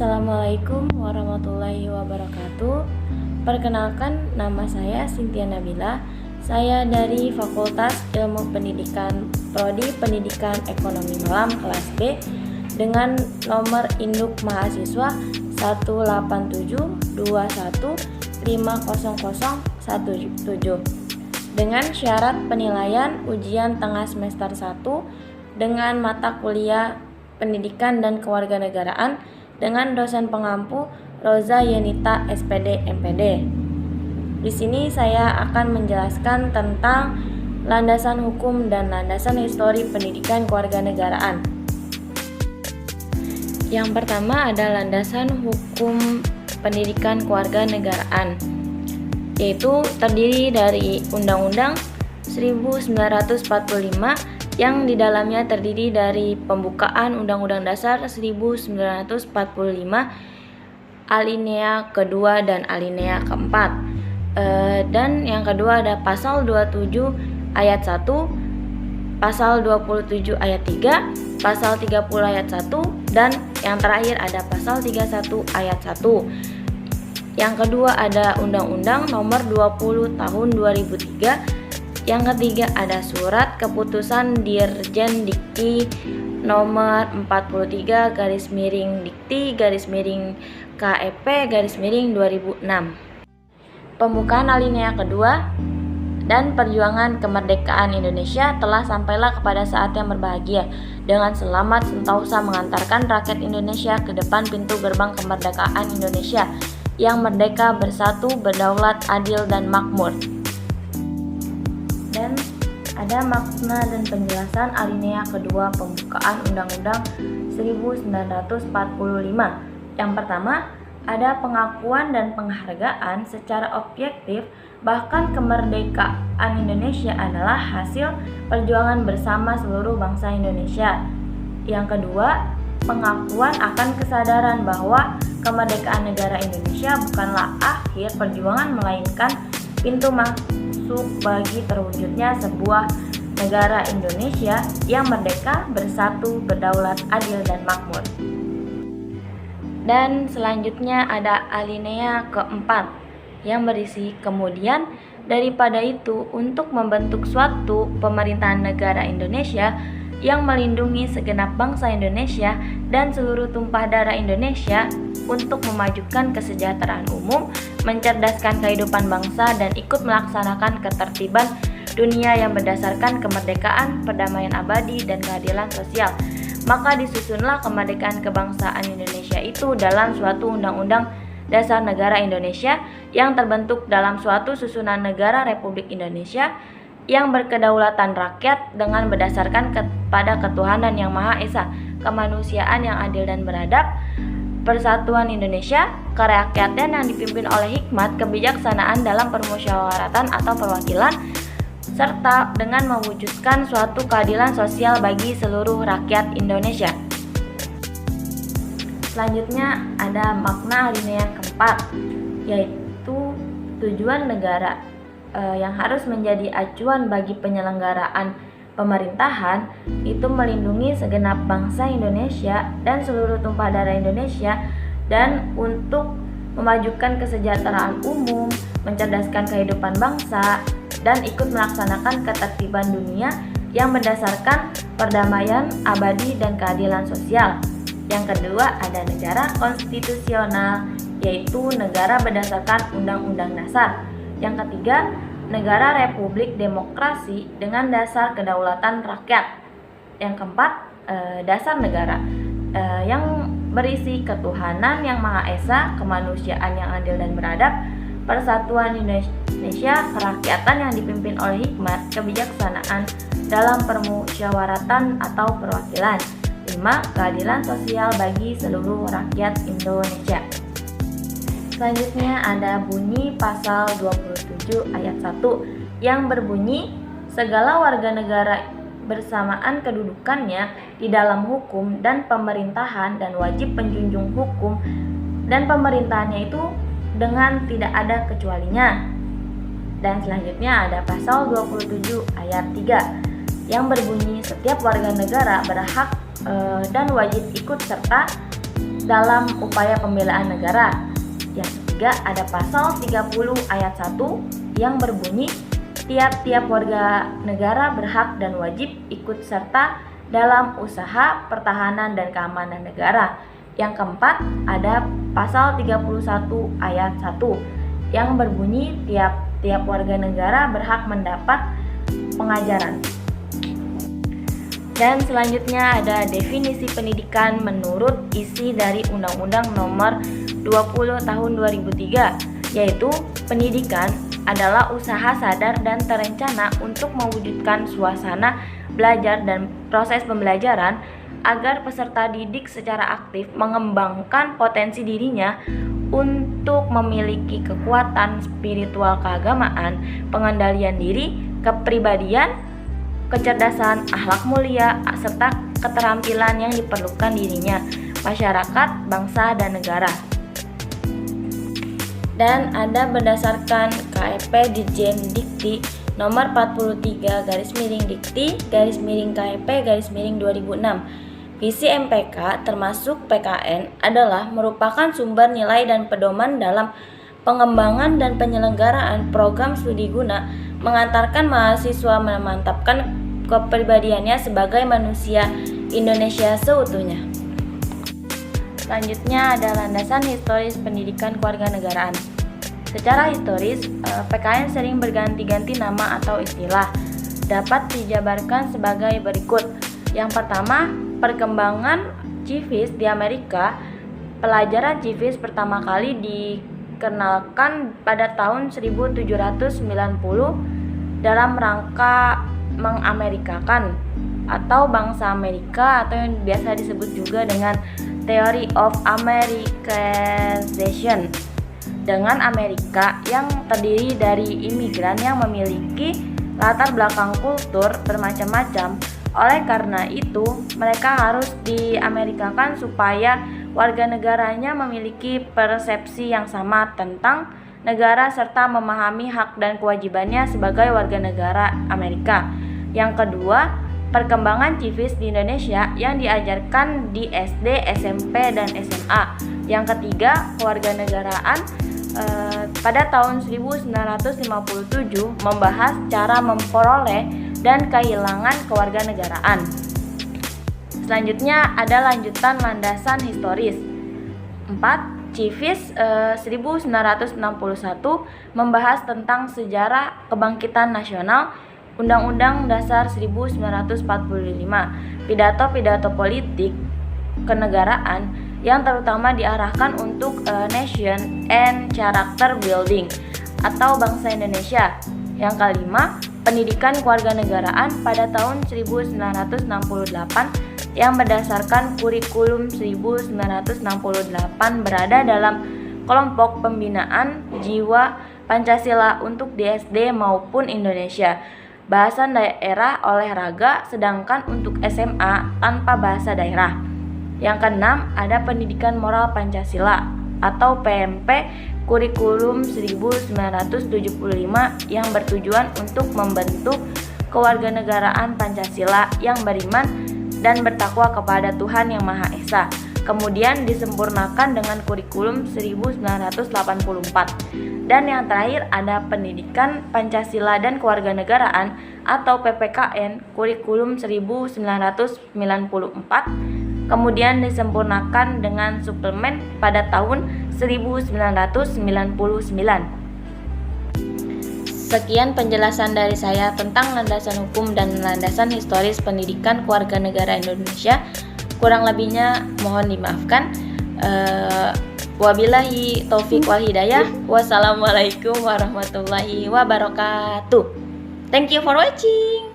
Assalamualaikum warahmatullahi wabarakatuh. Perkenalkan, nama saya Cynthia Nabila. Saya dari Fakultas Ilmu Pendidikan Prodi Pendidikan Ekonomi Malam kelas B dengan nomor induk mahasiswa 18721500017 dengan syarat penilaian ujian tengah semester 1 dengan mata kuliah Pendidikan dan Kewarganegaraan dengan dosen pengampu Roza Yenita SPD MPD. Di sini saya akan menjelaskan tentang landasan hukum dan landasan histori pendidikan kewarganegaraan. Yang pertama ada landasan hukum pendidikan kewarganegaraan, yaitu terdiri dari Undang-Undang 1945 yang di dalamnya terdiri dari pembukaan Undang-Undang Dasar 1945 alinea kedua dan alinea keempat. Dan yang kedua ada pasal 27 ayat 1, pasal 27 ayat 3, pasal 30 ayat 1, dan yang terakhir ada pasal 31 ayat 1. Yang kedua ada Undang-Undang nomor 20 tahun 2003. Yang ketiga ada Surat Keputusan Dirjen Dikti nomor 43-Dikti-KEP-2006. Pembukaan alinea kedua, dan perjuangan kemerdekaan Indonesia telah sampailah kepada saat yang berbahagia dengan selamat sentosa mengantarkan rakyat Indonesia ke depan pintu gerbang kemerdekaan Indonesia yang merdeka, bersatu, berdaulat, adil, dan makmur. Dan ada makna dan penjelasan alinea kedua pembukaan Undang-Undang 1945. Yang pertama, ada pengakuan dan penghargaan secara objektif bahkan kemerdekaan Indonesia adalah hasil perjuangan bersama seluruh bangsa Indonesia. Yang kedua, pengakuan akan kesadaran bahwa kemerdekaan negara Indonesia bukanlah akhir perjuangan melainkan pintu masuk bagi terwujudnya sebuah negara Indonesia yang merdeka, bersatu, berdaulat, adil, dan makmur. Dan selanjutnya ada alinea keempat yang berisi kemudian daripada itu untuk membentuk suatu pemerintahan negara Indonesia yang melindungi segenap bangsa Indonesia dan seluruh tumpah darah Indonesia untuk memajukan kesejahteraan umum, mencerdaskan kehidupan bangsa, dan ikut melaksanakan ketertiban dunia yang berdasarkan kemerdekaan, perdamaian abadi, dan keadilan sosial. Maka disusunlah kemerdekaan kebangsaan Indonesia itu dalam suatu undang-undang dasar negara Indonesia yang terbentuk dalam suatu susunan negara Republik Indonesia yang berkedaulatan rakyat dengan berdasarkan kepada ketuhanan yang Maha Esa, kemanusiaan yang adil dan beradab, persatuan Indonesia, kerakyatan yang dipimpin oleh hikmat, kebijaksanaan dalam permusyawaratan atau perwakilan, serta dengan mewujudkan suatu keadilan sosial bagi seluruh rakyat Indonesia. Selanjutnya ada makna alinea keempat, yaitu tujuan negara yang harus menjadi acuan bagi penyelenggaraan pemerintahan itu melindungi segenap bangsa Indonesia dan seluruh tumpah darah Indonesia, dan untuk memajukan kesejahteraan umum, mencerdaskan kehidupan bangsa, dan ikut melaksanakan ketertiban dunia yang berdasarkan perdamaian abadi dan keadilan sosial. Yang kedua ada negara konstitusional, yaitu negara berdasarkan Undang-Undang Dasar. Yang ketiga, negara republik demokrasi dengan dasar kedaulatan rakyat. Yang keempat, dasar negara yang berisi ketuhanan yang Maha Esa, kemanusiaan yang adil dan beradab, persatuan Indonesia, kerakyatan yang dipimpin oleh hikmat, kebijaksanaan dalam permusyawaratan atau perwakilan. 5. Keadilan sosial bagi seluruh rakyat Indonesia. Selanjutnya ada bunyi pasal 27 ayat 1 yang berbunyi segala warga negara bersamaan kedudukannya di dalam hukum dan pemerintahan dan wajib menjunjung hukum dan pemerintahannya itu dengan tidak ada kecualinya. Dan selanjutnya ada pasal 27 ayat 3 yang berbunyi setiap warga negara berhak dan wajib ikut serta dalam upaya pembelaan negara. Yang ketiga ada pasal 30 ayat 1 yang berbunyi tiap-tiap warga negara berhak dan wajib ikut serta dalam usaha pertahanan dan keamanan negara. Yang keempat ada pasal 31 ayat 1 yang berbunyi tiap-tiap warga negara berhak mendapat pengajaran. Dan selanjutnya ada definisi pendidikan menurut isi dari Undang-Undang Nomor 20 Tahun 2003, yaitu pendidikan adalah usaha sadar dan terencana untuk mewujudkan suasana belajar dan proses pembelajaran agar peserta didik secara aktif mengembangkan potensi dirinya untuk memiliki kekuatan spiritual keagamaan, pengendalian diri, kepribadian, kecerdasan, akhlak mulia, serta keterampilan yang diperlukan dirinya, masyarakat, bangsa, dan negara. Dan ada berdasarkan KEP Dirjen Dikti nomor 43-Dikti-KEP-2006. Visi MPK termasuk PKN adalah merupakan sumber nilai dan pedoman dalam pengembangan dan penyelenggaraan program studi guna mengantarkan mahasiswa memantapkan kepribadiannya sebagai manusia Indonesia seutuhnya. Selanjutnya ada landasan historis pendidikan kewarganegaraan. Secara historis, PKN sering berganti-ganti nama atau istilah. Dapat dijabarkan sebagai berikut. Yang pertama, perkembangan civis di Amerika. Pelajaran civis pertama kali dikenalkan pada tahun 1790 dalam rangka mengamerikakan atau bangsa Amerika, atau yang biasa disebut juga dengan Theory of Americanization, dengan Amerika yang terdiri dari imigran yang memiliki latar belakang kultur bermacam-macam. Oleh karena itu, mereka harus diamerikakan supaya warga negaranya memiliki persepsi yang sama tentang negara serta memahami hak dan kewajibannya sebagai warga negara Amerika. Yang kedua, perkembangan civis di Indonesia yang diajarkan di SD, SMP, dan SMA. Yang ketiga, kewarganegaraan pada tahun 1957 membahas cara memperoleh dan kehilangan kewarganegaraan. Selanjutnya ada lanjutan landasan historis. 4. Civis 1961 membahas tentang sejarah kebangkitan nasional, Undang-Undang Dasar 1945, pidato-pidato politik kenegaraan yang terutama diarahkan untuk nation and character building atau bangsa Indonesia. Yang kelima, pendidikan kewarganegaraan pada tahun 1968 yang berdasarkan kurikulum 1968 berada dalam kelompok pembinaan jiwa Pancasila untuk di SD maupun Indonesia. Bahasan daerah olahraga, sedangkan untuk SMA tanpa bahasa daerah. Yang keenam, ada pendidikan moral Pancasila atau PMP kurikulum 1975 yang bertujuan untuk membentuk kewarganegaraan Pancasila yang beriman dan bertakwa kepada Tuhan Yang Maha Esa. Kemudian disempurnakan dengan kurikulum 1984. Dan yang terakhir ada pendidikan Pancasila dan kewarganegaraan atau PPKN kurikulum 1994. Kemudian disempurnakan dengan suplemen pada tahun 1999. Sekian penjelasan dari saya tentang landasan hukum dan landasan historis pendidikan kewarganegaraan Indonesia. Kurang lebihnya mohon dimaafkan. Wabillahi taufik wal hidayah. Wassalamualaikum warahmatullahi wabarakatuh. Thank you for watching.